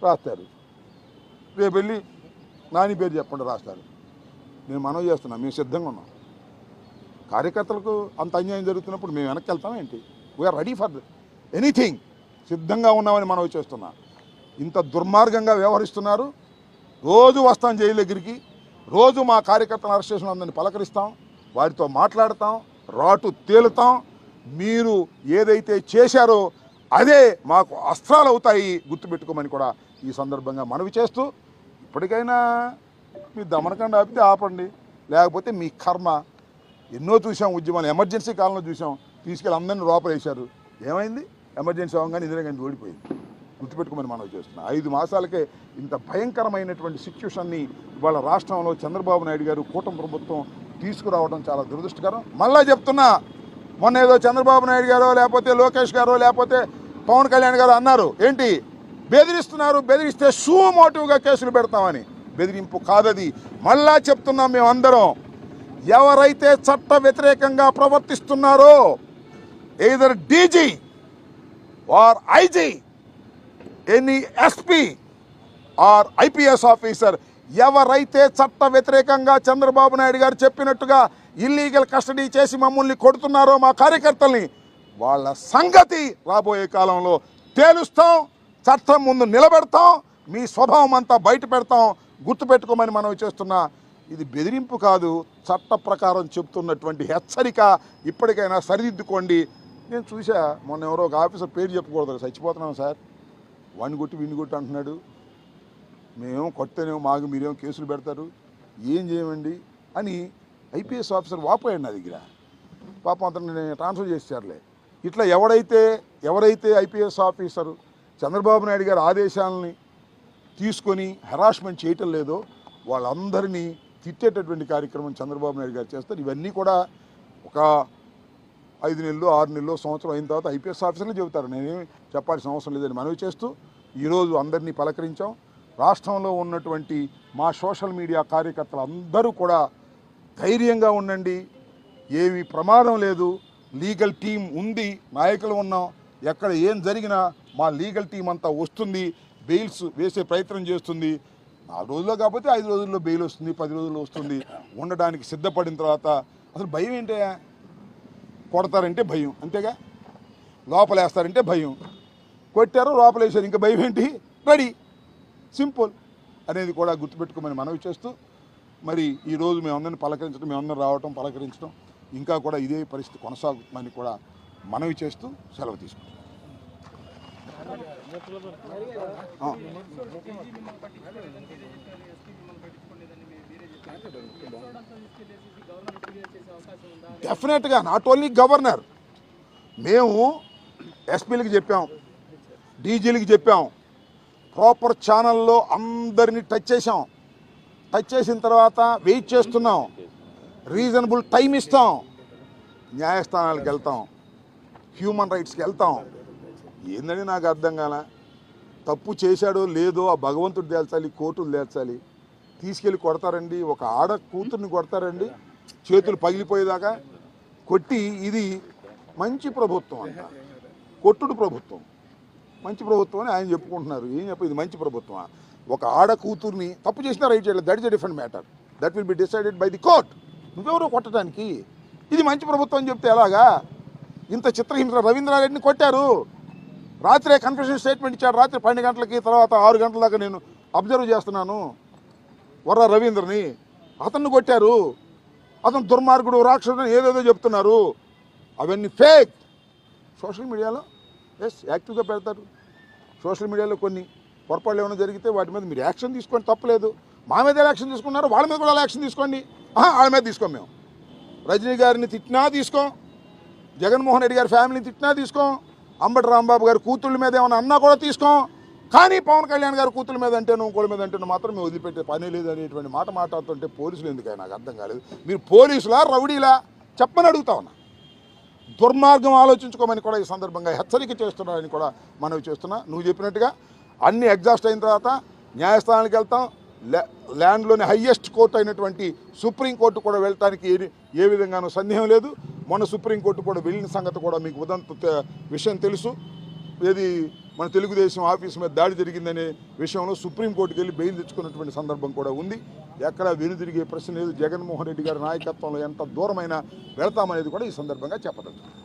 రాస్తారు. రేపు వెళ్ళి నాని పేరు చెప్పండి రాస్తారు. నేను మనవి చేస్తున్నా, మేము సిద్ధంగా ఉన్నాం. కార్యకర్తలకు అంత అన్యాయం జరుగుతున్నప్పుడు మేము వెనక్కి వెళ్తాం ఏంటి? వీఆర్ రెడీ ఫర్ ఎనీథింగ్, సిద్ధంగా ఉన్నామని మనవి చేస్తున్నా. ఇంత దుర్మార్గంగా వ్యవహరిస్తున్నారు. రోజు వస్తాం జైలు దగ్గరికి, రోజు మా కార్యకర్తలను అరెస్ట్ చేసిన అందరిని పలకరిస్తాం, వారితో మాట్లాడతాం, రాటు తేలుతాం. మీరు ఏదైతే చేశారో అదే మాకు అస్త్రాలు అవుతాయి, గుర్తుపెట్టుకోమని కూడా ఈ సందర్భంగా మనవి చేస్తూ, ఇప్పటికైనా మీ దమనకండ ఆపితే ఆపండి, లేకపోతే మీ కర్మ. ఎన్నో చూసాం ఉద్యమాలు, ఎమర్జెన్సీ కాలంలో చూసాం, తీసుకెళ్ళి అందరినీ లోపలేశారు. ఏమైంది? ఎమర్జెన్సీ అవగానే ఇందిరాగాంధీ ఓడిపోయింది. గుర్తుపెట్టుకోమని మనవి చేస్తున్నాం. 5 మాసాలకే ఇంత భయంకరమైనటువంటి సిచ్యువేషన్ని ఇవాళ రాష్ట్రంలో చంద్రబాబు నాయుడు గారు కూటమి ప్రభుత్వం తీసుకురావడం చాలా దురదృష్టకరం. మళ్ళా చెప్తున్నా, మొన్న ఏదో చంద్రబాబు నాయుడు గారో లేకపోతే లోకేష్ గారో లేకపోతే పవన్ కళ్యాణ్ గారు అన్నారు, ఏంటి బెదిరిస్తున్నారు, బెదిరిస్తే షూ మోటివ్గా కేసులు పెడతామని. బెదిరింపు కాదది. మళ్ళా చెప్తున్నాం మేమందరం, ఎవరైతే చట్ట వ్యతిరేకంగా ప్రవర్తిస్తున్నారో either DG or IG, any SP or IPS officer, ఎవరైతే చట్ట వ్యతిరేకంగా చంద్రబాబు నాయుడు గారు చెప్పినట్టుగా ఇల్లీగల్ కస్టడీ చేసి మమ్మల్ని కొడుతున్నారో మా కార్యకర్తల్ని, వాళ్ళ సంగతి రాబోయే కాలంలో తేలుస్తాం, చట్టం ముందు నిలబెడతాం, మీ స్వభావం అంతా బయట పెడతాం. గుర్తుపెట్టుకోమని మనం చేస్తున్నా. ఇది బెదిరింపు కాదు, చట్ట ప్రకారం చెప్తున్నటువంటి హెచ్చరిక. ఇప్పటికైనా సరిదిద్దుకోండి. నేను చూసా, మొన్న ఎవరో ఒక ఆఫీసర్ పేరు చెప్పకూడదు, చచ్చిపోతున్నాం సార్, వాడిని కొట్టి వీడిని కొట్టి అంటున్నాడు. మేమేమో కొట్టేనేమో మాకు మీరేమో కేసులు పెడతారు, ఏం చేయమండి అని ఐపీఎస్ ఆఫీసర్ వాపోయాడు నా దగ్గర. పాపం అతను నేను ట్రాన్స్ఫర్ చేశారులే. ఇట్లా ఎవరైతే ఐపీఎస్ ఆఫీసరు చంద్రబాబు నాయుడు గారి ఆదేశాలని తీసుకొని హెరాస్మెంట్ చేయటం లేదో వాళ్ళందరినీ తిట్టేటటువంటి కార్యక్రమం చంద్రబాబు నాయుడు గారు చేస్తారు. ఇవన్నీ కూడా ఒక 5 నెలలు 6 నెలలు సంవత్సరం అయిన తర్వాత ఐపీఎస్ ఆఫీసర్లు చెబుతారు. నేనేమి చెప్పాల్సిన అవసరం లేదని మనవి చేస్తూ ఈరోజు అందరినీ పలకరించాం. రాష్ట్రంలో ఉన్నటువంటి మా సోషల్ మీడియా కార్యకర్తలు అందరూ కూడా ధైర్యంగా ఉండండి, ఏమీ ప్రమాదం లేదు, లీగల్ టీం ఉంది, నాయకులు ఉన్నాం, ఎక్కడ ఏం జరిగినా మా లీగల్ టీం అంతా వస్తుంది, బెయిల్స్ వేసే ప్రయత్నం చేస్తుంది. 4 రోజుల్లో కాకపోతే 5 రోజుల్లో బెయిల్ వస్తుంది, 10 రోజుల్లో వస్తుంది. ఉండడానికి సిద్ధపడిన తర్వాత అసలు భయం ఏంటయ్యా? కొడతారంటే భయం, అంతేగా. లోపలేస్తారంటే భయం, కొట్టారు లోపలేసారు, ఇంకా భయం ఏంటి? రెడీ, సింపుల్ అనేది కూడా గుర్తుపెట్టుకోమని మనవి చేస్తూ, మరి ఈరోజు మేమందరిని పలకరించడం, మేమందరం రావటం, పలకరించడం, ఇంకా కూడా ఇదే పరిస్థితి కొనసాగుతుందని కూడా మనవి చేస్తూ సెలవు తీసుకుంటాం. డెఫినెట్గా నాట్ ఓన్లీ గవర్నర్, మేము ఎస్పీలకి చెప్పాం, డీజీలకి చెప్పాం, ప్రాపర్ ఛానల్లో అందరినీ టచ్ చేసాం. టచ్ చేసిన తర్వాత వెయిట్ చేస్తున్నాం, రీజనబుల్ టైం ఇస్తాం, న్యాయస్థానాలకు వెళ్తాం, హ్యూమన్ రైట్స్కి వెళ్తాం. ఏందని నాకు అర్థం కాల. తప్పు చేశాడో లేదో ఆ భగవంతుడు తేల్చాలి, కోర్టులు తేల్చాలి. తీసుకెళ్ళి కొడతారండి, ఒక ఆడ కూతుర్ని కొడతారండి, చేతులు పగిలిపోయేదాకా కొట్టి. ఇది మంచి ప్రభుత్వం అంట, కొట్టుడు ప్రభుత్వం, మంచి ప్రభుత్వం అని ఆయన చెప్పుకుంటున్నారు. ఏం ఇది మంచి ప్రభుత్వం? ఒక ఆడ కూతుర్ని తప్పు చేసినా రైట్ చేయలేదు, that is a different matter, that will be decided by the court. నువ్వెవరో కొట్టడానికి? ఇది మంచి ప్రభుత్వం అని చెప్తే ఎలాగా? ఇంత చిత్రహింస రవీంద్రారెడ్డిని కొట్టారు, రాత్రే కన్ఫెషన్ స్టేట్మెంట్ ఇచ్చాడు. రాత్రి 12 గంటలకి, తర్వాత 6 గంటల దాకా నేను అబ్జర్వ్ చేస్తున్నాను వర్ర రవీంద్రని. అతన్ని కొట్టారు, అతను దుర్మార్గుడు, రాక్షసుడు ఏదేదో చెప్తున్నారు. అవన్నీ ఫేక్. సోషల్ మీడియాలో యాక్టివ్గా పెడతారు. సోషల్ మీడియాలో కొన్ని పొరపాట్లు ఏమైనా జరిగితే వాటి మీద మీరు యాక్షన్ తీసుకోండి, తప్పలేదు. మా మీద యాక్షన్ తీసుకున్నారు, వాళ్ళ మీద కూడా యాక్షన్ తీసుకోండి. వాళ్ళ మీద తీసుకోం. మేము రజనీ గారిని తిట్టినా తీసుకోం, జగన్మోహన్ రెడ్డి గారి ఫ్యామిలీని తిట్టినా తీసుకోం, అంబటి రాంబాబు గారి కూతుళ్ళ మీద ఏమైనా అన్నా కూడా తీసుకోం. కానీ పవన్ కళ్యాణ్ గారి కూతుళ్ళ మీద అంటేను, ఇంకోళ్ళ మీద అంటేను మాత్రం మేము వదిలిపెట్టే పని లేదు అనేటువంటి మాట మాట్లాడుతుంటే పోలీసులు ఎందుకని నాకు అర్థం కాలేదు. మీరు పోలీసులా రౌడీలా చెప్పని అడుగుతా ఉన్నా. దుర్మార్గం ఆలోచించుకోమని కూడా ఈ సందర్భంగా హెచ్చరిక చేస్తున్నారని కూడా మనవి చేస్తున్నా. నువ్వు చెప్పినట్టుగా అన్ని ఎగ్జాస్ట్ అయిన తర్వాత న్యాయస్థానానికి వెళ్తాం. ల్యాండ్లోని హయ్యెస్ట్ కోర్టు అయినటువంటి సుప్రీంకోర్టు కూడా వెళ్ళటానికి ఏ విధంగానూ సందేహం లేదు. మొన్న సుప్రీంకోర్టు కూడా వెళ్ళిన సంగతి కూడా మీకు ఉదంత విషయం తెలుసు. ఏది మన తెలుగుదేశం ఆఫీసు మీద దాడి జరిగిందనే విషయంలో సుప్రీంకోర్టుకి వెళ్ళి బెయిల్ తెచ్చుకున్నటువంటి సందర్భం కూడా ఉంది. ఎక్కడ వెనుదిరిగే ప్రశ్న లేదు. జగన్మోహన్ రెడ్డి గారి నాయకత్వంలో ఎంత దూరమైనా వెళతామనేది కూడా ఈ సందర్భంగా చెప్పదలుచుకున్నాను.